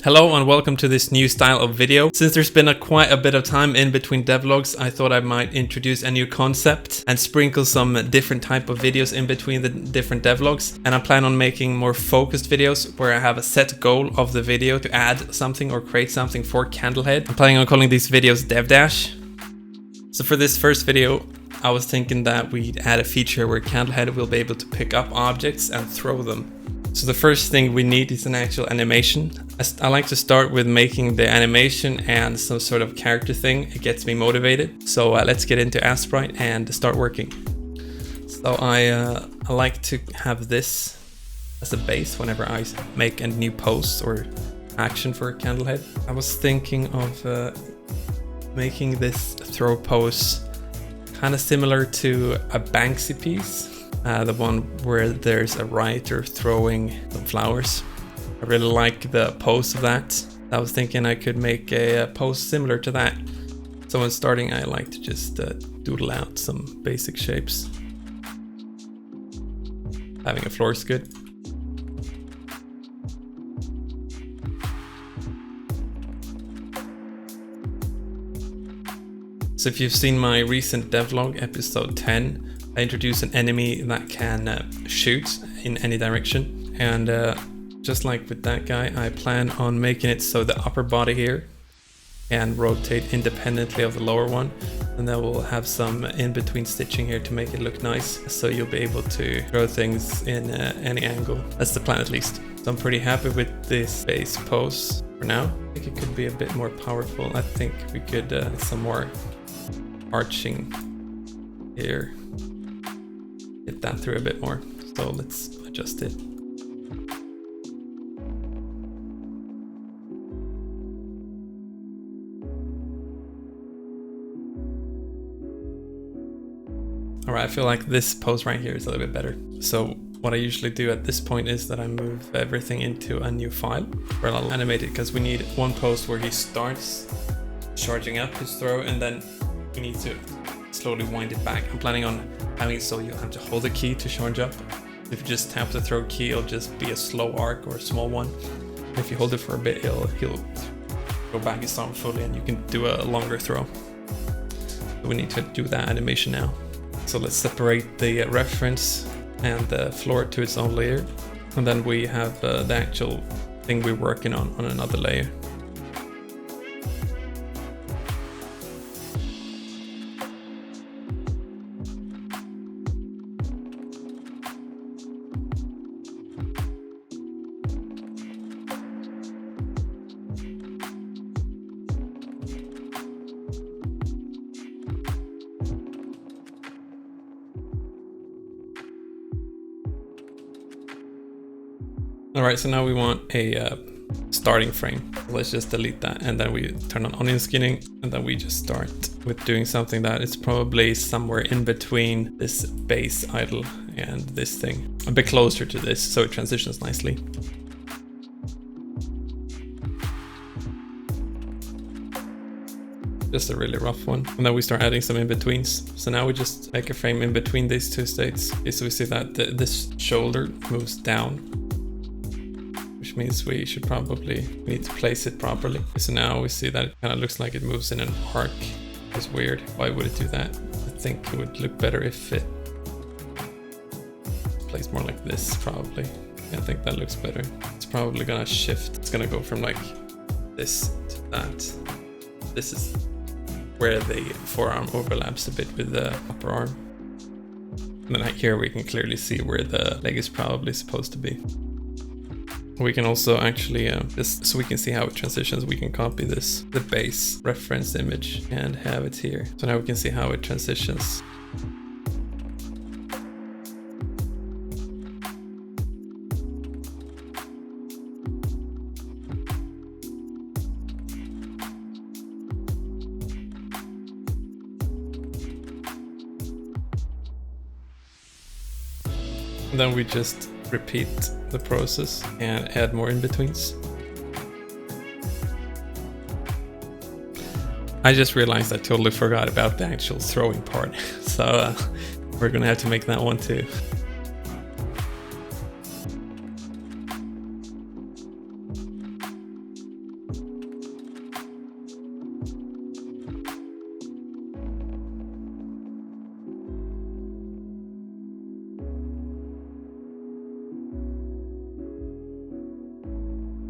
Hello and welcome to this new style of video. Since there's been quite a bit of time in between devlogs, I thought I might introduce a new concept and sprinkle some different type of videos in between the different devlogs. And I plan on making more focused videos where I have a set goal of the video to add something or create something for Candlehead. I'm planning on calling these videos DevDASH. So for this first video, I was thinking that we'd add a feature where Candlehead will be able to pick up objects and throw them. So the first thing we need is an actual animation. I like to start with making the animation and some sort of character thing. It gets me motivated. So let's get into Sprite and start working. So I like to have this as a base whenever I make a new post or action for Candlehead. I was thinking of making this throw pose kind of similar to a Banksy piece. The one where there's a writer throwing some flowers. I really like the pose of that. I was thinking I could make a pose similar to that. So when starting, I like to just doodle out some basic shapes. Having a floor is good. So if you've seen my recent devlog, episode 10, I introduced an enemy that can shoot in any direction. And just like with that guy, I plan on making it so the upper body here can rotate independently of the lower one. And then we'll have some in-between stitching here to make it look nice. So you'll be able to throw things in any angle. That's the plan at least. So I'm pretty happy with this base pose for now. I think it could be a bit more powerful. I think we could get some more arching here. Get that through a bit more. So let's adjust it. Alright, I feel like this pose right here is a little bit better. So what I usually do at this point is that I move everything into a new file where I'll animate it, because we need one pose where he starts charging up his throw and then we need to slowly wind it back. I'm planning on having it so you have to hold the key to charge up. If you just tap the throw key, it'll just be a slow arc or a small one. If you hold it for a bit, he'll go back and start fully and you can do a longer throw. So we need to do that animation now. So let's separate the reference and the floor to its own layer. And then we have the actual thing we're working on another layer. Alright, so now we want a starting frame. Let's just delete that and then we turn on onion skinning and then we just start with doing something that is probably somewhere in between this base idle and this thing. A bit closer to this so it transitions nicely. Just a really rough one. And then we start adding some in-betweens. So now we just make a frame in between these two states. Okay, so we see that this shoulder moves down, which means we should probably need to place it properly. So now we see that it kind of looks like it moves in an arc. It's weird. Why would it do that? I think it would look better if it placed more like this, probably. Yeah, I think that looks better. It's probably gonna shift. It's gonna go from like this to that. This is where the forearm overlaps a bit with the upper arm. And then here we can clearly see where the leg is probably supposed to be. We can also actually, just so we can see how it transitions, we can copy the base reference image and have it here. So now we can see how it transitions. And then we just repeat the process and add more in-betweens. I just realized I totally forgot about the actual throwing part, so we're gonna have to make that one too.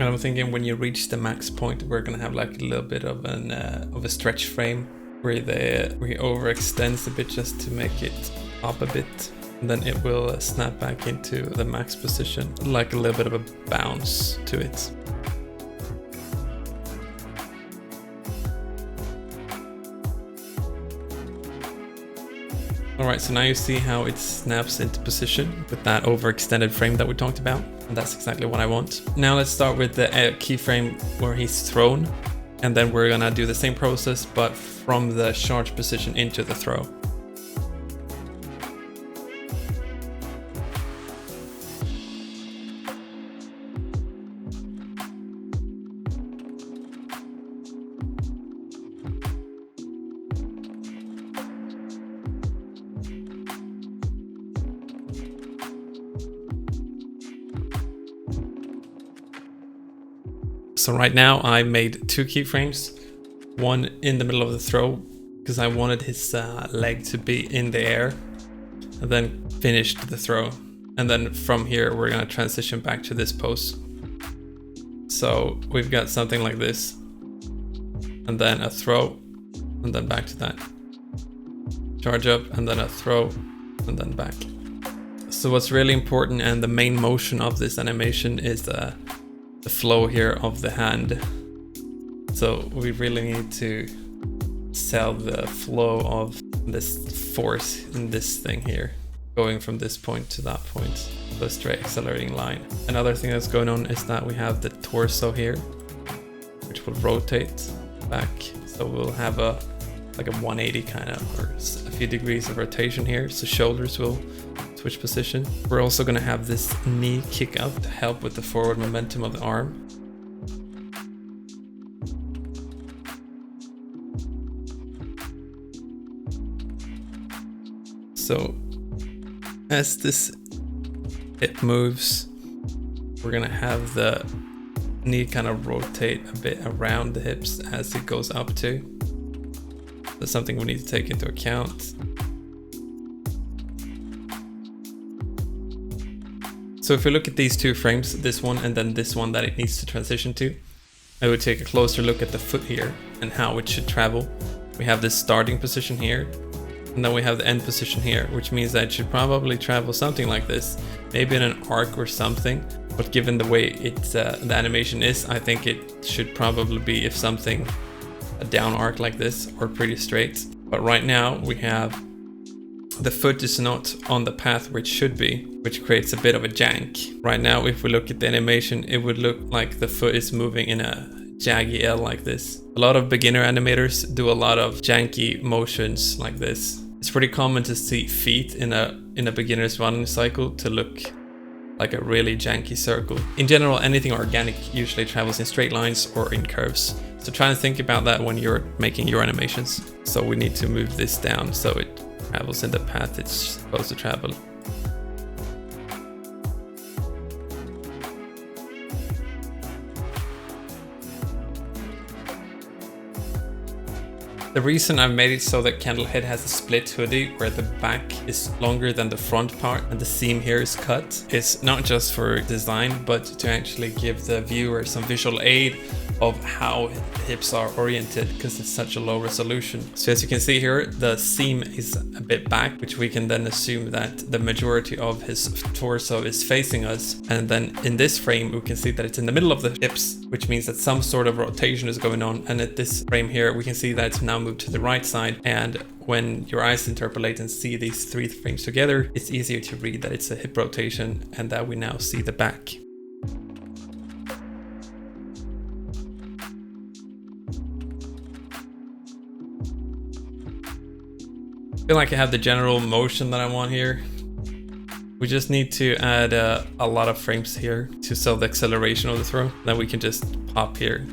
And I'm thinking when you reach the max point, we're gonna have like a little bit of a stretch frame where he overextends a bit just to make it up a bit. And then it will snap back into the max position, like a little bit of a bounce to it. Alright, so now you see how it snaps into position with that overextended frame that we talked about. And that's exactly what I want. Now let's start with the keyframe where he's thrown. And then we're gonna do the same process, but from the charge position into the throw. So right now I made 2 keyframes, one in the middle of the throw because I wanted his leg to be in the air, and then finished the throw. And then from here we're gonna transition back to this pose. So we've got something like this, and then a throw, and then back to that. Charge up, and then a throw, and then back. So what's really important and the main motion of this animation is the flow here of the hand. So we really need to sell the flow of this force in this thing here, going from this point to that point, the straight accelerating line. Another thing that's going on is that we have the torso here, which will rotate back. So we'll have like a 180 kind of, or a few degrees of rotation here. So shoulders will switch position. We're also going to have this knee kick up to help with the forward momentum of the arm. So as this hip moves, we're going to have the knee kind of rotate a bit around the hips as it goes up too. That's something we need to take into account. So if we look at these 2 frames, this one and then this one that it needs to transition to, I would take a closer look at the foot here and how it should travel. We have this starting position here, and then we have the end position here, which means that it should probably travel something like this, maybe in an arc or something. But given the way the animation is, I think it should probably be, if something, a down arc like this or pretty straight. But right now we have the foot is not on the path where it should be, which creates a bit of a jank. Right now, if we look at the animation, it would look like the foot is moving in a jaggy L like this. A lot of beginner animators do a lot of janky motions like this. It's pretty common to see feet in a beginner's running cycle to look like a really janky circle. In general, anything organic usually travels in straight lines or in curves. So try and think about that when you're making your animations. So we need to move this down so it travels in the path it's supposed to travel. The reason I've made it so that Candlehead has a split hoodie where the back is longer than the front part and the seam here is cut is not just for design, but to actually give the viewer some visual aid of how hips are oriented, because it's such a low resolution. So as you can see here, the seam is a bit back, which we can then assume that the majority of his torso is facing us. And then in this frame, we can see that it's in the middle of the hips, which means that some sort of rotation is going on. And at this frame here, we can see that it's now moved to the right side. And when your eyes interpolate and see these 3 frames together, it's easier to read that it's a hip rotation and that we now see the back. I feel like I have the general motion that I want here. We just need to add a lot of frames here to sell the acceleration of the throw. Then we can just pop here.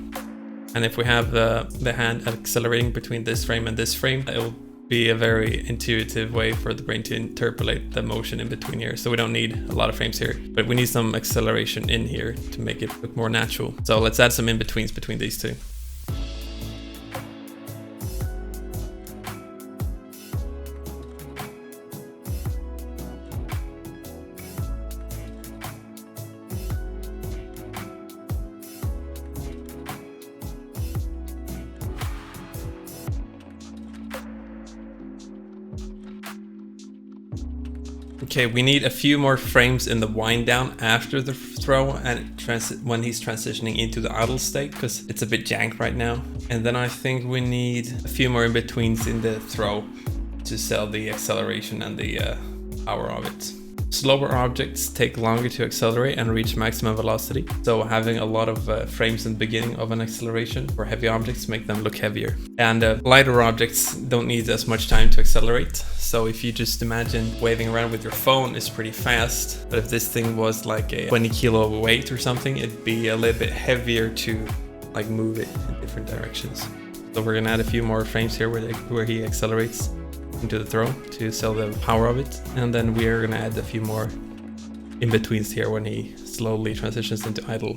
And if we have the hand accelerating between this frame and this frame, it'll be a very intuitive way for the brain to interpolate the motion in between here. So we don't need a lot of frames here, but we need some acceleration in here to make it look more natural. So let's add some in-betweens between these 2. Okay, we need a few more frames in the wind down after the throw and when he's transitioning into the idle state, because it's a bit jank right now. And then I think we need a few more in-betweens in the throw to sell the acceleration and the power of it. Slower objects take longer to accelerate and reach maximum velocity, so having a lot of frames in the beginning of an acceleration for heavy objects make them look heavier. And lighter objects don't need as much time to accelerate, so if you just imagine waving around with your phone is pretty fast, but if this thing was like a 20 kilo weight or something, it'd be a little bit heavier to like move it in different directions. So we're gonna add a few more frames here where he accelerates into the throw to sell the power of it, and then we are going to add a few more in-betweens here when he slowly transitions into idle.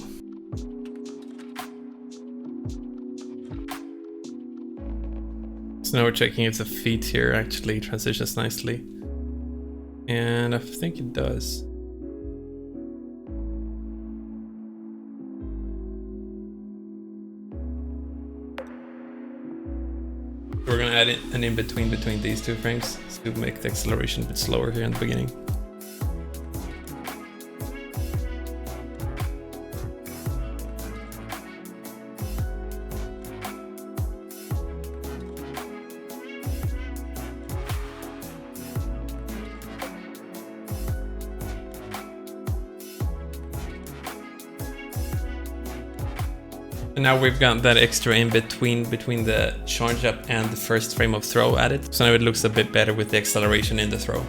So now we're checking if the feet here actually transitions nicely, and I think it does. We're gonna add an in-between between these two frames to make the acceleration a bit slower here in the beginning. And now we've got that extra in between the charge up and the first frame of throw added. So now it looks a bit better with the acceleration in the throw.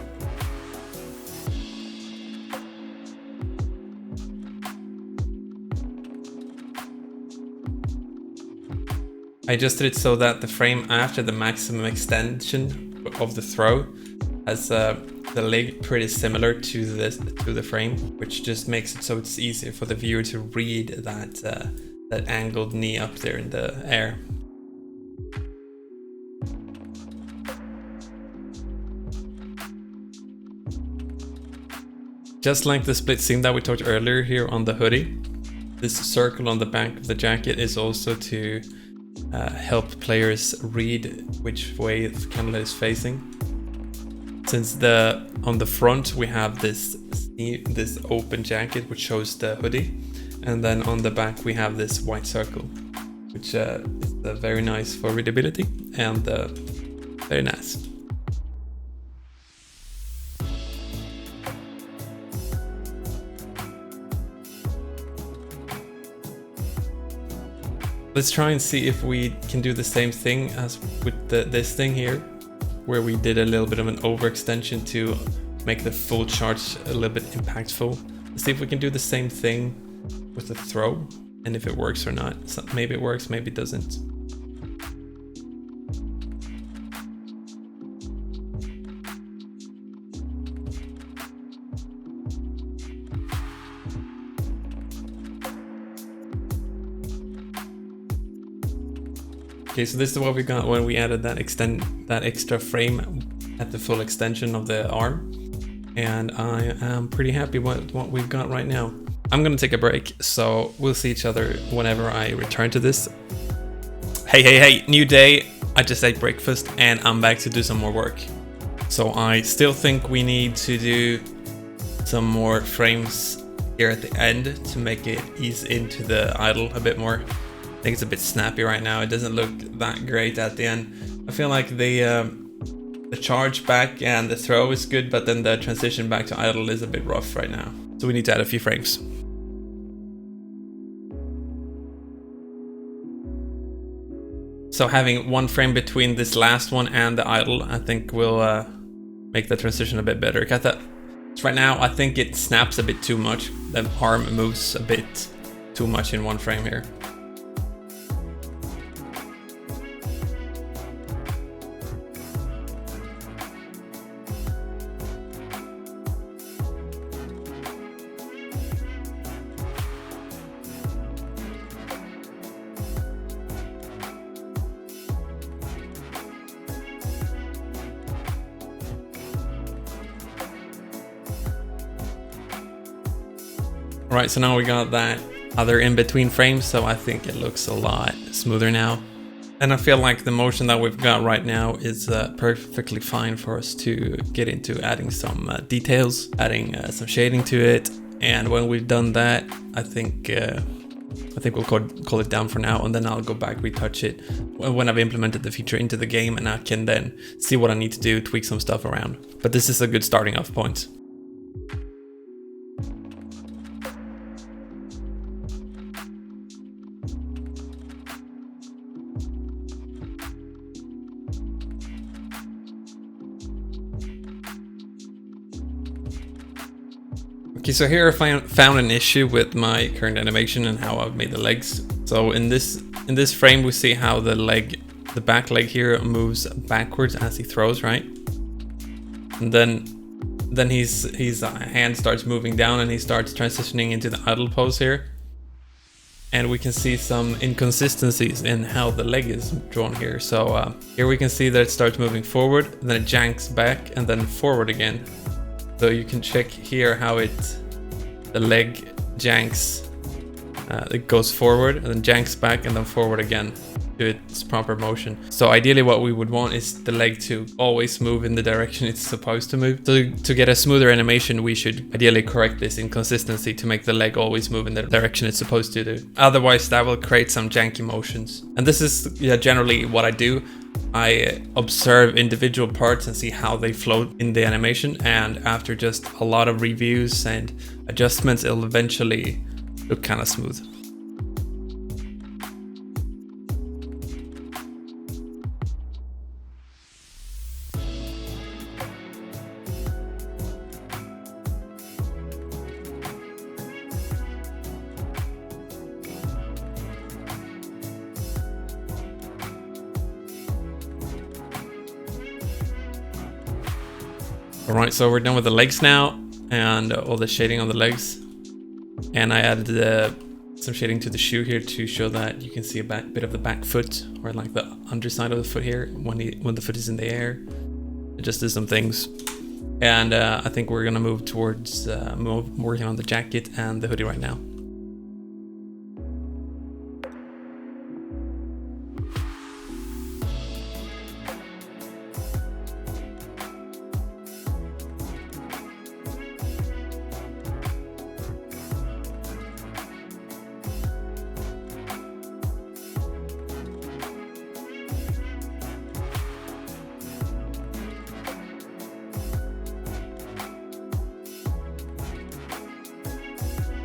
I adjusted it so that the frame after the maximum extension of the throw has the leg pretty similar to the frame, which just makes it so it's easier for the viewer to read that angled knee up there in the air. Just like the split seam that we talked earlier here on the hoodie, this circle on the back of the jacket is also to help players read which way the Candlehead is facing. Since on the front we have this open jacket which shows the hoodie, and then on the back we have this white circle, which is very nice for readability and very nice. Let's try and see if we can do the same thing as with this thing here, where we did a little bit of an overextension to make the full charge a little bit impactful. Let's see if we can do the same thing with the throw, and if it works or not. So maybe it works, maybe it doesn't. Okay, so this is what we got when we added that extra frame at the full extension of the arm, and I am pretty happy with what we've got right now. I'm gonna take a break, so we'll see each other whenever I return to this. Hey, new day. I just ate breakfast and I'm back to do some more work. So I still think we need to do some more frames here at the end to make it ease into the idle a bit more. I think it's a bit snappy right now. It doesn't look that great at the end. I feel like the charge back and the throw is good, but then the transition back to idle is a bit rough right now. So we need to add a few frames. So having one frame between this last one and the idle, I think will make the transition a bit better. Right now, I think it snaps a bit too much. The arm moves a bit too much in one frame here. Alright, so now we got that other in-between frame, so I think it looks a lot smoother now. And I feel like the motion that we've got right now is perfectly fine for us to get into adding some details, adding some shading to it. And when we've done that, I think we'll call it down for now, and then I'll go back, retouch it when I've implemented the feature into the game, and I can then see what I need to do, tweak some stuff around. But this is a good starting off point. Okay, so here I found an issue with my current animation and how I've made the legs. So in this frame we see how the back leg here moves backwards as he throws, right? And then his hand starts moving down and he starts transitioning into the idle pose here. And we can see some inconsistencies in how the leg is drawn here. So here we can see that it starts moving forward, then it janks back and then forward again. So you can check here how the leg janks, it goes forward and then janks back and then forward again to its proper motion. So ideally what we would want is the leg to always move in the direction it's supposed to move. So to get a smoother animation, we should ideally correct this inconsistency to make the leg always move in the direction it's supposed to do. Otherwise that will create some janky motions. And this is generally what I do. I observe individual parts and see how they float in the animation, and after just a lot of reviews and adjustments, it'll eventually look kind of smooth. Alright, so we're done with the legs now and all the shading on the legs. And I added some shading to the shoe here to show that you can see a bit of the back foot, or like the underside of the foot here when the foot is in the air. It just did some things. And I think we're gonna move towards working on the jacket and the hoodie right now.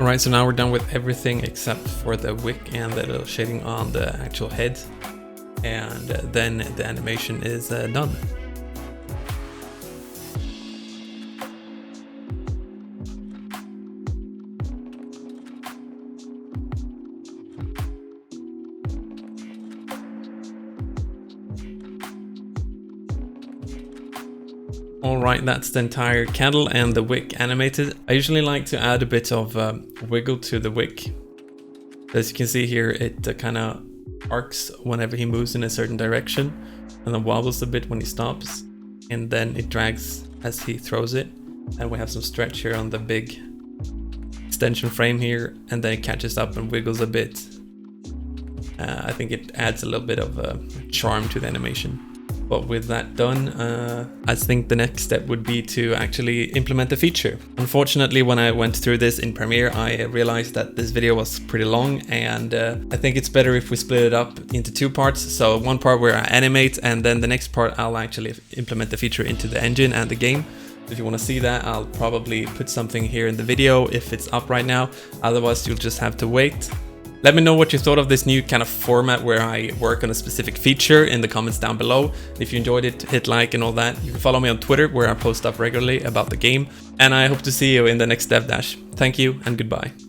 Alright, so now we're done with everything except for the wick and the little shading on the actual head. And then the animation is done. Alright, that's the entire candle and the wick animated. I usually like to add a bit of wiggle to the wick. As you can see here, it kind of arcs whenever he moves in a certain direction, and then wobbles a bit when he stops, and then it drags as he throws it. And we have some stretch here on the big extension frame here, and then it catches up and wiggles a bit. I think it adds a little bit of charm to the animation. But with that done, I think the next step would be to actually implement the feature. Unfortunately, when I went through this in Premiere, I realized that this video was pretty long, and I think it's better if we split it up into two parts. So one part where I animate, and then the next part I'll actually implement the feature into the engine and the game. If you want to see that, I'll probably put something here in the video if it's up right now. Otherwise, you'll just have to wait. Let me know what you thought of this new kind of format where I work on a specific feature in the comments down below. If you enjoyed it, hit like and all that. You can follow me on Twitter where I post up regularly about the game. And I hope to see you in the next DevDASH. Thank you and goodbye.